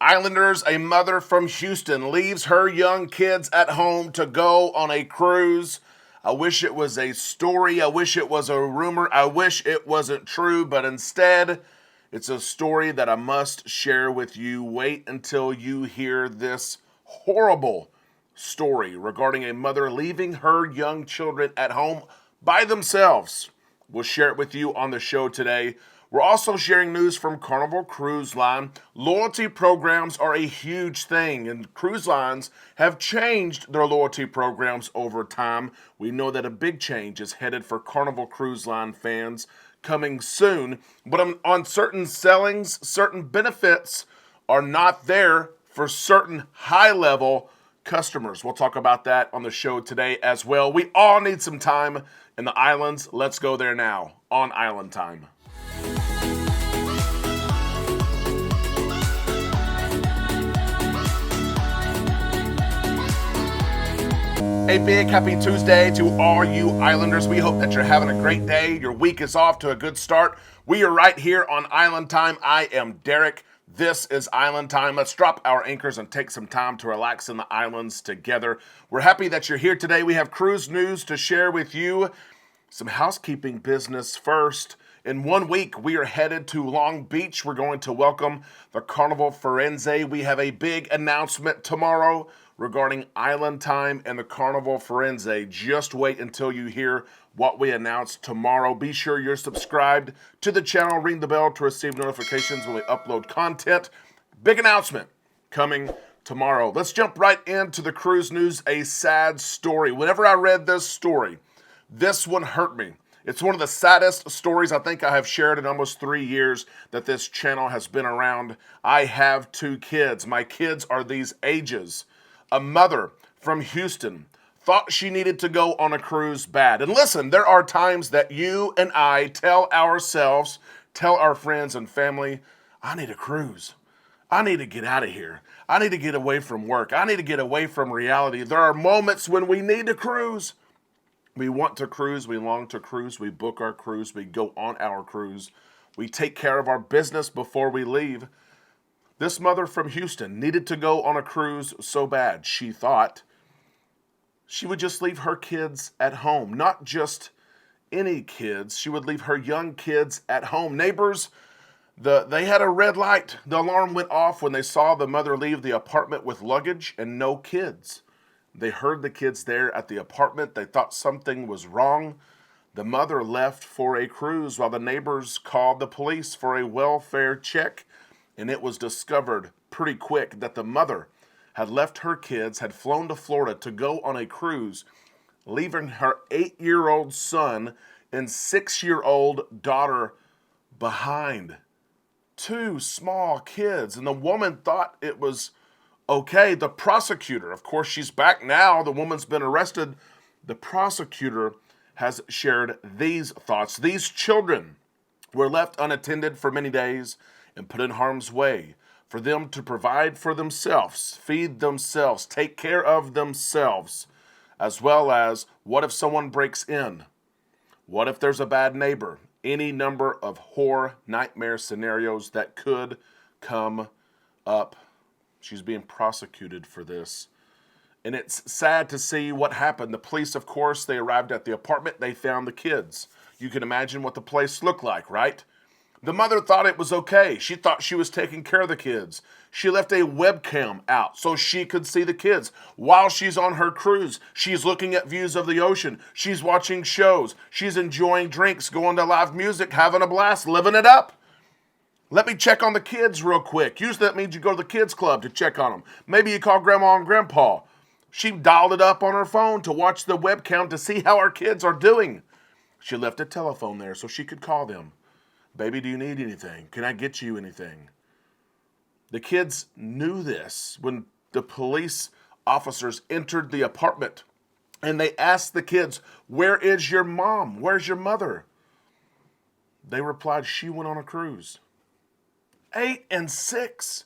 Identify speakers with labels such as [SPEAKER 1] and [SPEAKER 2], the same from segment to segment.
[SPEAKER 1] Islanders, a mother from Houston leaves her young kids at home to go on a cruise. I wish it was a story. I wish it was a rumor. I wish it wasn't true, but instead, it's a story that I must share with you. Wait until you hear this horrible story regarding a mother leaving her young children at home by themselves. We'll share it with you on the show today. We're also sharing news from Carnival Cruise Line. Loyalty programs are a huge thing, and cruise lines have changed their loyalty programs over time. We know that a big change is headed for Carnival Cruise Line fans coming soon, but on certain sellings, certain benefits are not there for certain high-level customers. We'll talk about that on the show today as well. We all need some time in the islands. Let's go there now on Island Time. A big happy Tuesday to all you Islanders. We hope that you're having a great day. Your week is off to a good start. We are right here on Island Time. I am Derek. This is Island Time. Let's drop our anchors and take some time to relax in the islands together. We're happy that you're here today. We have cruise news to share with you. Some housekeeping business first. In 1 week, we are headed to Long Beach. We're going to welcome the Carnival Firenze. We have a big announcement tomorrow regarding Island Time and the Carnival Firenze. Just wait until you hear what we announce tomorrow. Be sure you're subscribed to the channel. Ring the bell to receive notifications when we upload content. Big announcement coming tomorrow. Let's jump right into the cruise news. A sad story. Whenever I read this story, this one hurt me. It's one of the saddest stories I think I have shared in almost 3 years that this channel has been around. I have 2 kids. My kids are these ages. A mother from Houston thought she needed to go on a cruise bad. And listen, there are times that you and I tell ourselves, tell our friends and family, I need a cruise. I need to get out of here. I need to get away from work. I need to get away from reality. There are moments when we need to cruise. We want to cruise. We long to cruise. We book our cruise. We go on our cruise. We take care of our business before we leave. This mother from Houston needed to go on a cruise so bad, she thought she would just leave her kids at home. Not just any kids. She would leave her young kids at home. Neighbors, they had a red light. The alarm went off when they saw the mother leave the apartment with luggage and no kids. They heard the kids there at the apartment. They thought something was wrong. The mother left for a cruise while the neighbors called the police for a welfare check. And it was discovered pretty quick that the mother had left her kids, had flown to Florida to go on a cruise, leaving her 8-year-old son and 6-year-old daughter behind. 2 small kids. And the woman thought it was okay. The prosecutor, of course, she's back now. The woman's been arrested. The prosecutor has shared these thoughts. These children were left unattended for many days and put in harm's way for them to provide for themselves, feed themselves, take care of themselves, as well as what if someone breaks in? What if there's a bad neighbor? Any number of horror, nightmare scenarios that could come up. She's being prosecuted for this. And it's sad to see what happened. The police, of course, they arrived at the apartment. They found the kids. You can imagine what the place looked like, right? The mother thought it was okay. She thought she was taking care of the kids. She left a webcam out so she could see the kids. While she's on her cruise, she's looking at views of the ocean. She's watching shows. She's enjoying drinks, going to live music, having a blast, living it up. Let me check on the kids real quick. Usually that means you go to the kids club to check on them. Maybe you call grandma and grandpa. She dialed it up on her phone to watch the webcam to see how our kids are doing. She left a telephone there so she could call them. Baby, do you need anything? Can I get you anything? The kids knew this when the police officers entered the apartment and they asked the kids, where is your mom? Where's your mother? They replied, she went on a cruise. 8 and 6.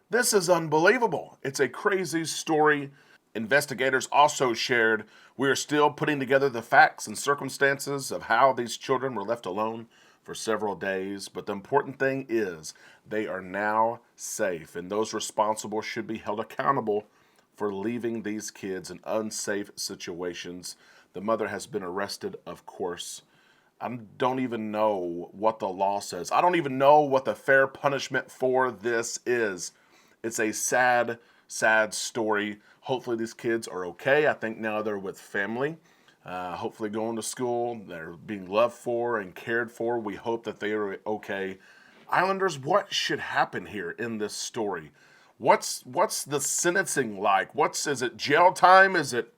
[SPEAKER 1] This is unbelievable. It's a crazy story. Investigators also shared we are still putting together the facts and circumstances of how these children were left alone for several days, but the important thing is they are now safe, and those responsible should be held accountable for leaving these kids in unsafe situations. The mother has been arrested, of course. I don't even know what the law says. I don't even know what the fair punishment for this is. It's a sad, sad story. Hopefully these kids are okay. I think now they're with family. Hopefully going to school. They're being loved for and cared for. We hope that they are okay. Islanders, what should happen here in this story? What's the sentencing like? Is it jail time? Is it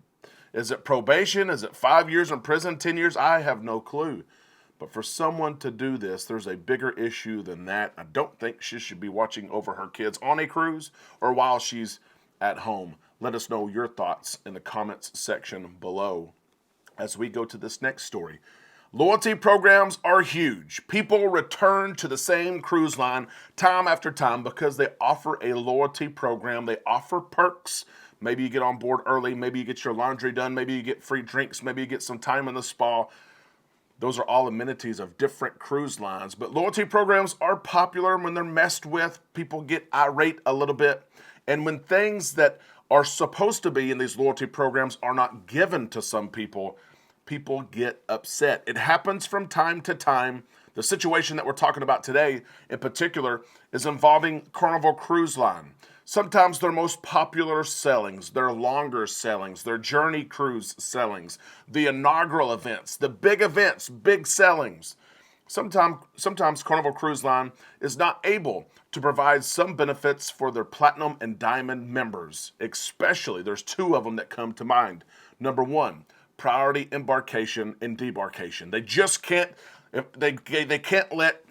[SPEAKER 1] probation? Is it 5 years in prison, 10 years? I have no clue. But for someone to do this, there's a bigger issue than that. I don't think she should be watching over her kids on a cruise or while she's at home. Let us know your thoughts in the comments section below as we go to this next story. Loyalty programs are huge. People return to the same cruise line time after time because they offer a loyalty program. They offer perks. Maybe you get on board early. Maybe you get your laundry done. Maybe you get free drinks. Maybe you get some time in the spa. Those are all amenities of different cruise lines. But loyalty programs are popular when they're messed with. People get irate a little bit. And when things that are supposed to be in these loyalty programs are not given to some people, people get upset. It happens from time to time. The situation that we're talking about today in particular is involving Carnival Cruise Line. Sometimes their most popular sailings, their longer sailings, their journey cruise sailings, the inaugural events, the big events, big sailings. Sometimes Carnival Cruise Line is not able to provide some benefits for their Platinum and Diamond members. Especially, there's two of them that come to mind. Number one, priority embarkation and debarkation. They just can't, they can't let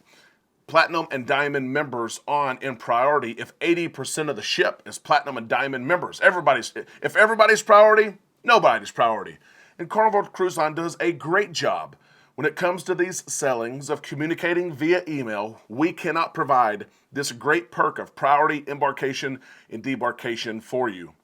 [SPEAKER 1] Platinum and Diamond members on in priority if 80% of the ship is Platinum and Diamond members. If everybody's priority, nobody's priority. And Carnival Cruise Line does a great job when it comes to these sailings of communicating via email. We cannot provide this great perk of priority embarkation and debarkation for you.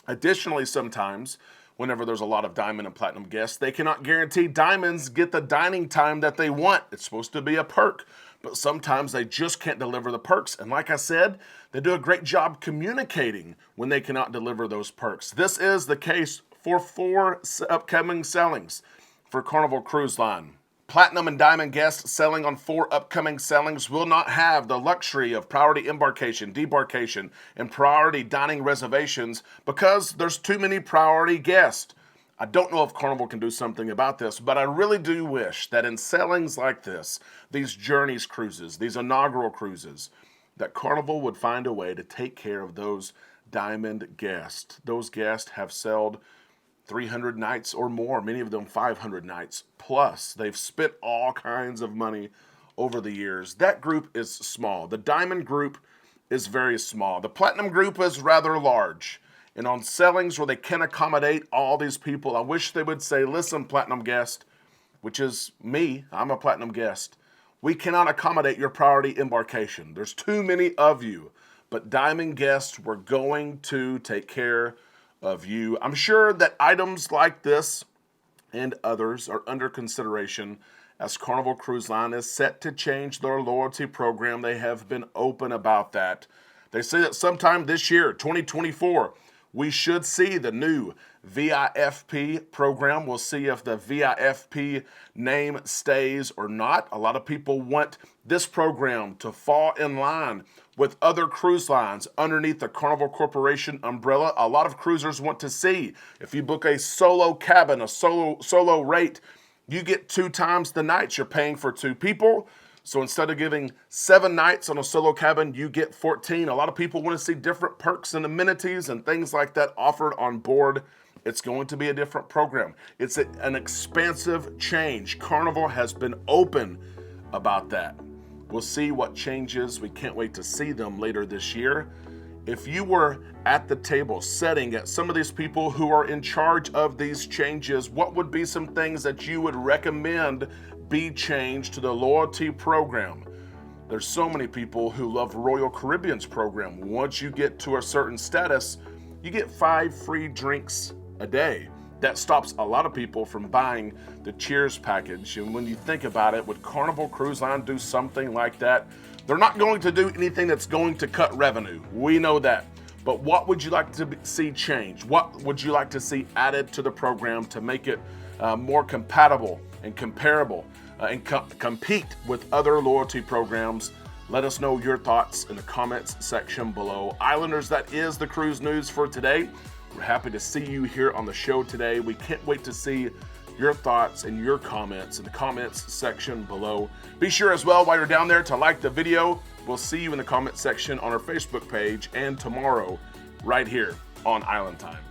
[SPEAKER 1] Additionally, sometimes whenever there's a lot of Diamond and Platinum guests, they cannot guarantee Diamonds get the dining time that they want. It's supposed to be a perk, but sometimes they just can't deliver the perks. And like I said, they do a great job communicating when they cannot deliver those perks. This is the case for 4 upcoming sailings for Carnival Cruise Line. Platinum and Diamond guests sailing on 4 upcoming sailings will not have the luxury of priority embarkation, debarkation, and priority dining reservations because there's too many priority guests. I don't know if Carnival can do something about this, but I really do wish that in sailings like this, these journeys cruises, these inaugural cruises, that Carnival would find a way to take care of those Diamond guests. Those guests have sailed 300 nights or more, many of them 500 nights plus. They've spent all kinds of money over the years. That group is small. The Diamond group is very small. The Platinum group is rather large. And on sailings where they can accommodate all these people, I wish they would say, listen, Platinum guest, which is me, I'm a Platinum guest, we cannot accommodate your priority embarkation. There's too many of you. But Diamond guests, we're going to take care of you. I'm sure that items like this and others are under consideration as Carnival Cruise Line is set to change their loyalty program. They have been open about that. They say that sometime this year, 2024, we should see the new VIFP program. We'll see if the VIFP name stays or not. A lot of people want this program to fall in line with other cruise lines underneath the Carnival Corporation umbrella. A lot of cruisers want to see if you book a solo cabin, a solo rate, you get 2 times the nights. You're paying for 2 people. So instead of giving 7 nights on a solo cabin, you get 14. A lot of people want to see different perks and amenities and things like that offered on board. It's going to be a different program. It's an expansive change. Carnival has been open about that. We'll see what changes. We can't wait to see them later this year. If you were at the table setting at some of these people who are in charge of these changes, what would be some things that you would recommend be changed to the loyalty program? There's so many people who love Royal Caribbean's program. Once you get to a certain status, you get 5 free drinks a day. That stops a lot of people from buying the Cheers package. And when you think about it, would Carnival Cruise Line do something like that? They're not going to do anything that's going to cut revenue. We know that. But what would you like to see change? What would you like to see added to the program to make it more compatible and comparable and compete with other loyalty programs? Let us know your thoughts in the comments section below. Islanders, that is the cruise news for today. We're happy to see you here on the show today. We can't wait to see your thoughts and your comments in the comments section below. Be sure as well while you're down there to like the video. We'll see you in the comment section on our Facebook page and tomorrow right here on Island Time.